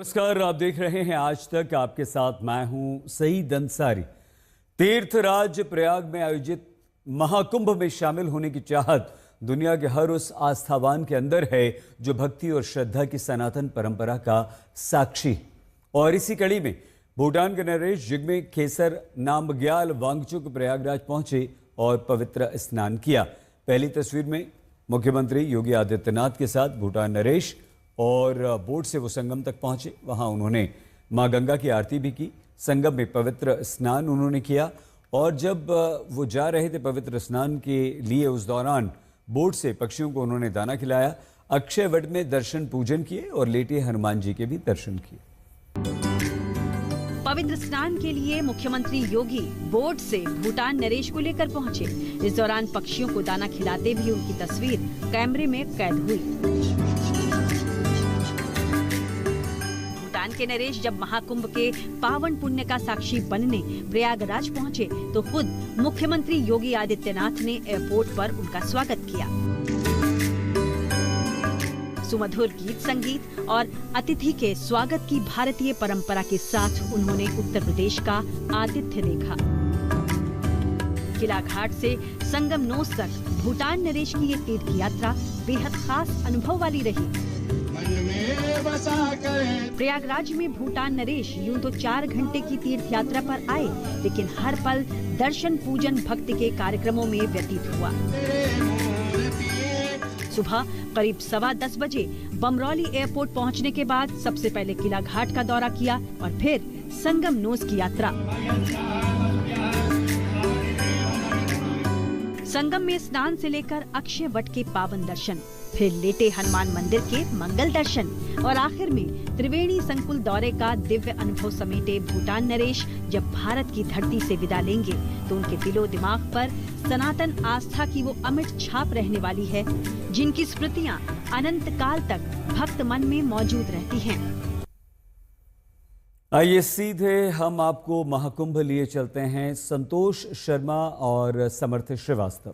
नमस्कार, आप देख रहे हैं आज तक। आपके साथ मैं हूं सईद अंसारी। तीर्थराज प्रयाग में आयोजित महाकुंभ में शामिल होने की चाहत दुनिया के हर उस आस्थावान के अंदर है जो भक्ति और श्रद्धा की सनातन परंपरा का साक्षी। और इसी कड़ी में भूटान के नरेश जिग्मे खेसर नामग्याल वांगचुक प्रयागराज पहुंचे और पवित्र स्नान किया। पहली तस्वीर में मुख्यमंत्री योगी आदित्यनाथ के साथ भूटान नरेश और बोट से वो संगम तक पहुंचे। वहां उन्होंने मां गंगा की आरती भी की। संगम में पवित्र स्नान उन्होंने किया और जब वो जा रहे थे पवित्र स्नान के लिए, उस दौरान बोट से पक्षियों को उन्होंने दाना खिलाया। अक्षय वट में दर्शन पूजन किए और लेटे हनुमान जी के भी दर्शन किए। पवित्र स्नान के लिए मुख्यमंत्री योगी बोट से भूटान नरेश को लेकर पहुंचे। इस दौरान पक्षियों को दाना खिलाते भी उनकी तस्वीर कैमरे में कैद हुई। भूटान के नरेश जब महाकुंभ के पावन पुण्य का साक्षी बनने प्रयागराज पहुंचे तो खुद मुख्यमंत्री योगी आदित्यनाथ ने एयरपोर्ट पर उनका स्वागत किया। सुमधुर गीत संगीत और अतिथि के स्वागत की भारतीय परंपरा के साथ उन्होंने उत्तर प्रदेश का आतिथ्य देखा। किला घाट से संगम नोस तक भूटान नरेश की ये तीर्थ यात्रा बेहद खास अनुभव वाली रही। प्रयागराज में भूटान नरेश यूं तो 4 घंटे की तीर्थ यात्रा पर आए, लेकिन हर पल दर्शन पूजन भक्ति के कार्यक्रमों में व्यतीत हुआ। सुबह करीब 10:15 बजे बमरौली एयरपोर्ट पहुंचने के बाद सबसे पहले किला घाट का दौरा किया और फिर संगम नोस की यात्रा। संगम में स्नान से लेकर अक्षय वट के पावन दर्शन, फिर लेटे हनुमान मंदिर के मंगल दर्शन और आखिर में त्रिवेणी संकुल दौरे का दिव्य अनुभव समेटे भूटान नरेश जब भारत की धरती से विदा लेंगे तो उनके दिलो दिमाग पर सनातन आस्था की वो अमिट छाप रहने वाली है, जिनकी स्मृतियां अनंत काल तक भक्त मन में मौजूद रहती हैं। आइए सीधे हम आपको महाकुंभ लिए चलते हैं। संतोष शर्मा और समर्थ श्रीवास्तव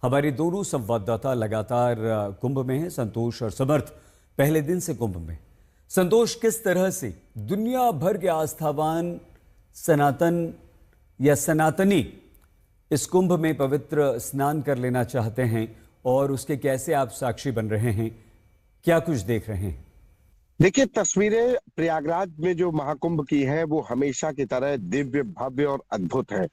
हमारे दोनों संवाददाता लगातार कुंभ में हैं। संतोष और समर्थ पहले दिन से कुंभ में। संतोष, किस तरह से दुनिया भर के आस्थावान सनातन या सनातनी इस कुंभ में पवित्र स्नान कर लेना चाहते हैं और उसके कैसे आप साक्षी बन रहे हैं, क्या कुछ देख रहे हैं? देखिए, तस्वीरें प्रयागराज में जो महाकुंभ की हैं वो हमेशा की तरह दिव्य भव्य और अद्भुत है।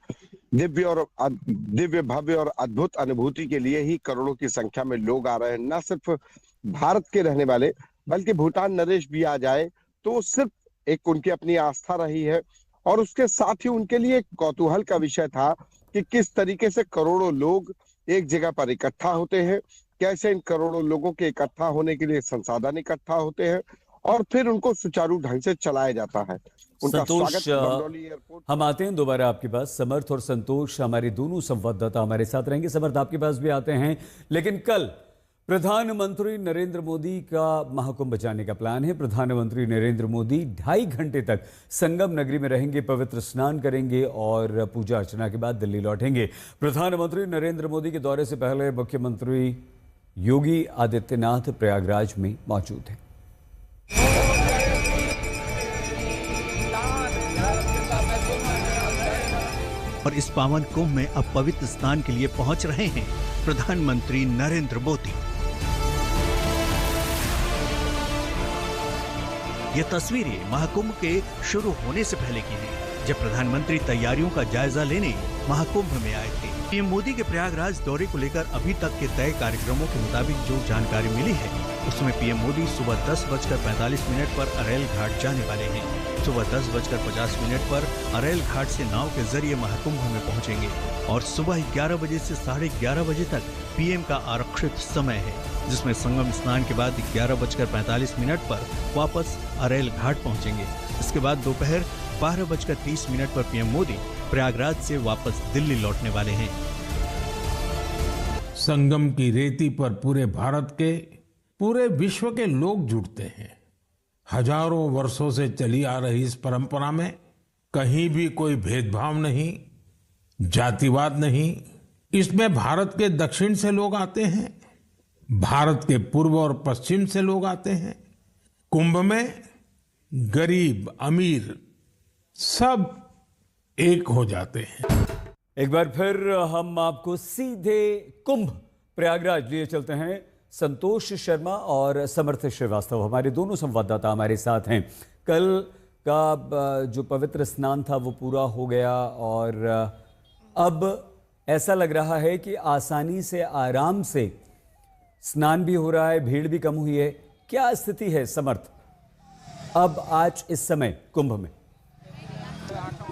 दिव्य भव्य और अद्भुत अनुभूति के लिए ही करोड़ों की संख्या में लोग आ रहे हैं। न सिर्फ भारत के रहने वाले बल्कि भूटान नरेश भी आ जाए तो सिर्फ एक उनकी अपनी आस्था रही है और उसके साथ ही उनके लिए एक कौतूहल का विषय था कि किस तरीके से करोड़ों लोग एक जगह पर इकट्ठा होते हैं, कैसे इन करोड़ों लोगों के इकट्ठा होने के लिए संसाधन इकट्ठा होते हैं और फिर उनको सुचारू ढंग से चलाया जाता है। संतोष, हम आते हैं दोबारा आपके पास। समर्थ और संतोष हमारे दोनों संवाददाता हमारे साथ रहेंगे। समर्थ, आपके पास भी आते हैं, लेकिन कल प्रधानमंत्री नरेंद्र मोदी का महाकुंभ जाने का प्लान है। प्रधानमंत्री नरेंद्र मोदी 2.5 घंटे तक संगम नगरी में रहेंगे, पवित्र स्नान करेंगे और पूजा अर्चना के बाद दिल्ली लौटेंगे। प्रधानमंत्री नरेंद्र मोदी के दौरे से पहले मुख्यमंत्री योगी आदित्यनाथ प्रयागराज में मौजूद हैं। और इस पावन कुंभ में अब पवित्र स्नान के लिए पहुंच रहे हैं प्रधानमंत्री नरेंद्र मोदी। ये तस्वीरें महाकुंभ के शुरू होने से पहले की हैं, जब प्रधानमंत्री तैयारियों का जायजा लेने महाकुंभ में आए थे। पीएम मोदी के प्रयागराज दौरे को लेकर अभी तक के तय कार्यक्रमों के मुताबिक जो जानकारी मिली है उसमें पीएम मोदी सुबह 10:45 पर अरेल घाट जाने वाले हैं। सुबह 10:50 पर अरेल घाट से नाव के जरिए महाकुंभ में पहुंचेंगे और सुबह 11 बजे से 11:30 बजे तक पीएम का आरक्षित समय है, जिसमें संगम स्नान के बाद 11:45 पर वापस अरेल घाट पहुंचेंगे। इसके बाद दोपहर 12:30 पर पीएम मोदी प्रयागराज से वापस दिल्ली लौटने वाले हैं। संगम की रेती पर पूरे भारत के, पूरे विश्व के लोग जुड़ते हैं। हजारों वर्षों से चली आ रही इस परंपरा में कहीं भी कोई भेदभाव नहीं, जातिवाद नहीं। इसमें भारत के दक्षिण से लोग आते हैं, भारत के पूर्व और पश्चिम से लोग आते हैं। कुंभ में गरीब अमीर सब एक हो जाते हैं। एक बार फिर हम आपको सीधे कुंभ प्रयागराज लिए चलते हैं। संतोष शर्मा और समर्थ श्रीवास्तव हमारे दोनों संवाददाता हमारे साथ हैं। कल का जो पवित्र स्नान था वो पूरा हो गया और अब ऐसा लग रहा है कि आसानी से आराम से स्नान भी हो रहा है, भीड़ भी कम हुई है। क्या स्थिति है समर्थ अब आज इस समय कुंभ में?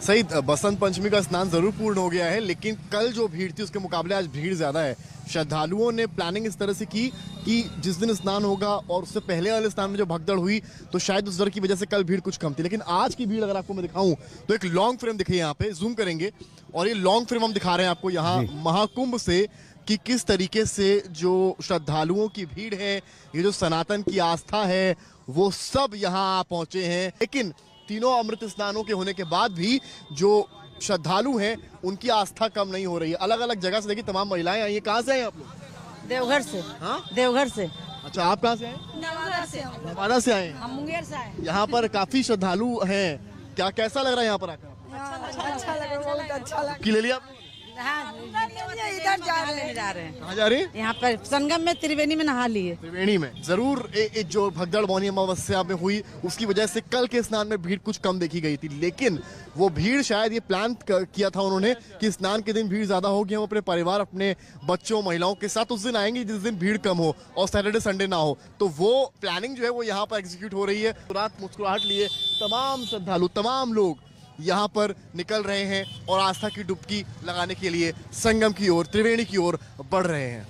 सही, बसंत पंचमी का स्नान जरूर पूर्ण हो गया है, लेकिन कल जो भीड़ थी उसके मुकाबले आज भीड़ ज्यादा है। श्रद्धालुओं ने प्लानिंग इस तरह से की कि जिस दिन स्नान होगा और उससे पहले वाले स्नान में जो भगदड़ हुई तो शायद उस डर की वजह से कल भीड़ कुछ कम थी, लेकिन आज की भीड़ अगर आपको मैं दिखाऊं तो एक लॉन्ग फ्रेम दिखे, यहाँ पे जूम करेंगे और ये लॉन्ग फ्रेम हम दिखा रहे हैं आपको यहाँ महाकुंभ से कि किस तरीके से जो श्रद्धालुओं की भीड़ है, ये जो सनातन की आस्था है वो सब यहाँ पहुंचे हैं। लेकिन तीनों अमृत स्नानों के होने के बाद भी जो श्रद्धालु हैं उनकी आस्था कम नहीं हो रही है। अलग अलग जगह से देखिए तमाम महिलाएं आई हैं। कहाँ से आए आप लोग? देवघर से। हाँ, देवघर से। अच्छा, आप कहाँ से आए? नवादा से। नवादा से आए? हम मुंगेर से आए। यहाँ पर काफी श्रद्धालु हैं, क्या कैसा लग रहा है यहाँ पर आकर? अच्छा लग रहा है, बहुत अच्छा लगा। की ले लिया आपने? हाँ, इधर जा रहे हैं। कहाँ जा रहे हैं? यहाँ पर संगम में त्रिवेणी में नहा लिए। त्रिवेणी में जरूर जो भगदड़ मौनी अमावस्या में हुई उसकी वजह से कल के स्नान में भीड़ कुछ कम देखी गई थी, लेकिन वो भीड़ शायद ये प्लान किया था उन्होंने कि स्नान के दिन भीड़ ज्यादा होगी, हम अपने परिवार अपने बच्चों महिलाओं के साथ उस दिन आएंगे जिस दिन भीड़ कम हो और सैटरडे संडे ना हो। तो वो प्लानिंग जो है वो यहाँ पर एग्जीक्यूट हो रही है। रात मुस्कुराहट लिए तमाम श्रद्धालु तमाम लोग यहाँ पर निकल रहे हैं और आस्था की डुबकी लगाने के लिए संगम की ओर, त्रिवेणी की ओर बढ़ रहे हैं।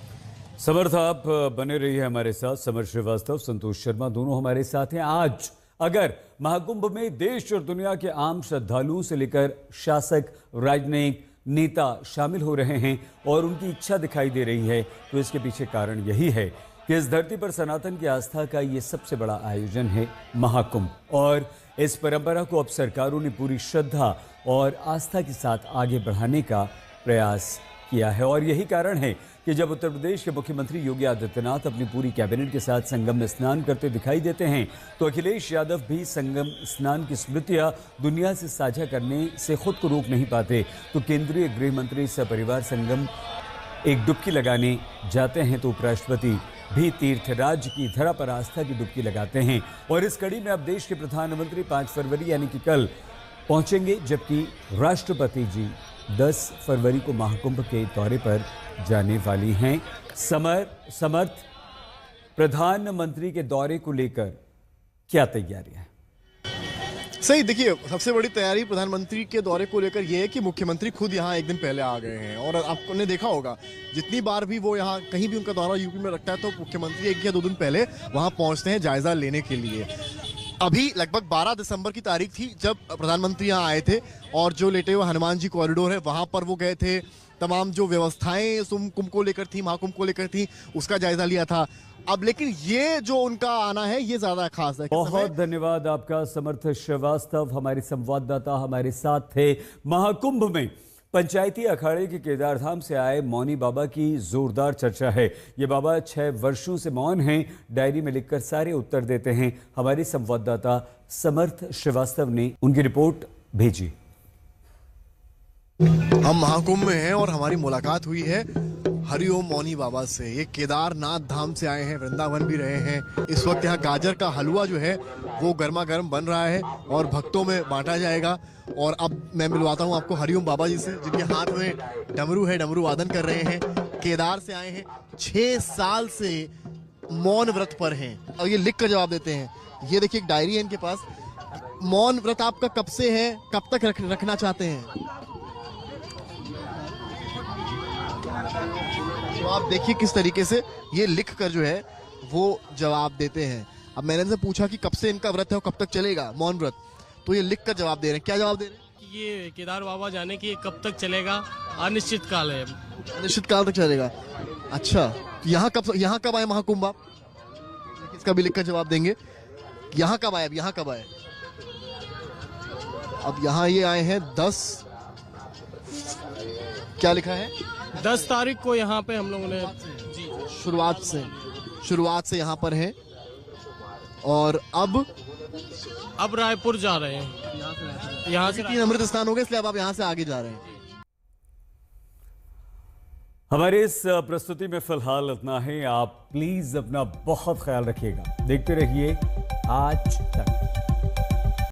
समर्थ आप बने रहिए हमारे साथ। समर्थ श्रीवास्तव, संतोष शर्मा दोनों हमारे साथ हैं। आज अगर महाकुंभ में देश और दुनिया के आम श्रद्धालुओं से लेकर शासक, राजनयिक नेता शामिल हो रहे हैं और उनकी इच्छा दिखाई दे रही है, तो इसके पीछे कारण यही है कि इस धरती पर सनातन की आस्था का ये सबसे बड़ा आयोजन है महाकुंभ। और इस परंपरा को अब सरकारों ने पूरी श्रद्धा और आस्था के साथ आगे बढ़ाने का प्रयास किया है। और यही कारण है कि जब उत्तर प्रदेश के मुख्यमंत्री योगी आदित्यनाथ अपनी पूरी कैबिनेट के साथ संगम में स्नान करते दिखाई देते हैं, तो अखिलेश यादव भी संगम स्नान की स्मृतियां दुनिया से साझा करने से खुद को रोक नहीं पाते। तो केंद्रीय गृह मंत्री सपरिवार संगम एक डुबकी लगाने जाते हैं तो उपराष्ट्रपति भी तीर्थराज की धरा पर आस्था की डुबकी लगाते हैं। और इस कड़ी में अब देश के प्रधानमंत्री 5 फरवरी यानी कि कल पहुंचेंगे, जबकि राष्ट्रपति जी 10 फरवरी को महाकुंभ के दौरे पर जाने वाली हैं। समर्थ, प्रधानमंत्री के दौरे को लेकर क्या तैयारियां हैं? सही, देखिए सबसे बड़ी तैयारी प्रधानमंत्री के दौरे को लेकर यह है कि मुख्यमंत्री खुद यहाँ एक दिन पहले आ गए हैं। और आपने देखा होगा जितनी बार भी वो यहाँ कहीं भी उनका दौरा यूपी में रखता है तो मुख्यमंत्री 1 या 2 दिन पहले वहाँ पहुँचते हैं जायजा लेने के लिए। अभी लगभग 12 दिसंबर की तारीख थी जब प्रधानमंत्री यहाँ आए थे और जो लेटे हुए हनुमान जी कॉरिडोर है वहाँ पर वो गए थे। तमाम जो व्यवस्थाएं कुंभ को लेकर थी, महाकुंभ को लेकर थी, उसका जायजा लिया था। अब लेकिन ये जो उनका आना है ये ज्यादा खास है। बहुत धन्यवाद आपका समर्थ श्रीवास्तव, हमारे संवाददाता हमारे साथ थे। महाकुंभ में पंचायती अखाड़े के केदारधाम से आए मौनी बाबा की जोरदार चर्चा है। ये बाबा 6 वर्षों से मौन हैं, डायरी में लिखकर सारे उत्तर देते हैं। हमारे संवाददाता समर्थ श्रीवास्तव ने उनकी रिपोर्ट भेजी। हम महाकुंभ में हैं और हमारी मुलाकात हुई है हरिओम मौनी बाबा से। ये केदारनाथ धाम से आए हैं, वृंदावन भी रहे हैं। इस वक्त यहाँ गाजर का हलवा जो है वो गर्मा गर्म बन रहा है और भक्तों में बांटा जाएगा। और अब मैं मिलवाता हूँ आपको हरिओम बाबा जी से, जिनके हाथ में डमरू है, डमरू वादन कर रहे हैं। केदार से आए हैं, 6 साल से मौन व्रत पर हैं और ये लिख कर जवाब देते हैं। ये देखिए एक डायरी है इनके पास। मौन व्रत आपका कब से है, कब तक रखना चाहते हैं? तो आप देखिए किस तरीके से ये लिख कर जो है वो जवाब देते हैं। अब मैंने इनसे पूछा कि कब से इनका व्रत है और कब तक चलेगा मौन व्रत, तो ये लिख कर जवाब दे रहे हैं। क्या जवाब दे रहे हैं? ये केदार बाबा जाने की कब तक चलेगा, अनिश्चित काल है। अनिश्चित काल तक चलेगा। अच्छा, यहाँ कब आए महाकुंभ आप? इसका भी लिख कर जवाब देंगे। यहाँ कब आए? अब यहाँ कब आए? अब यहाँ ये आए हैं 10, क्या लिखा है? 10 तारीख को यहाँ पे हम लोगों ने जी शुरुआत से यहाँ पर है। और अब रायपुर जा रहे हैं। यहाँ से 3 अमृत स्नान हो गए, इसलिए अब आप यहाँ से आगे जा रहे हैं। हमारे इस प्रस्तुति में फिलहाल इतना है। आप प्लीज अपना बहुत ख्याल रखिएगा। देखते रहिए आज तक।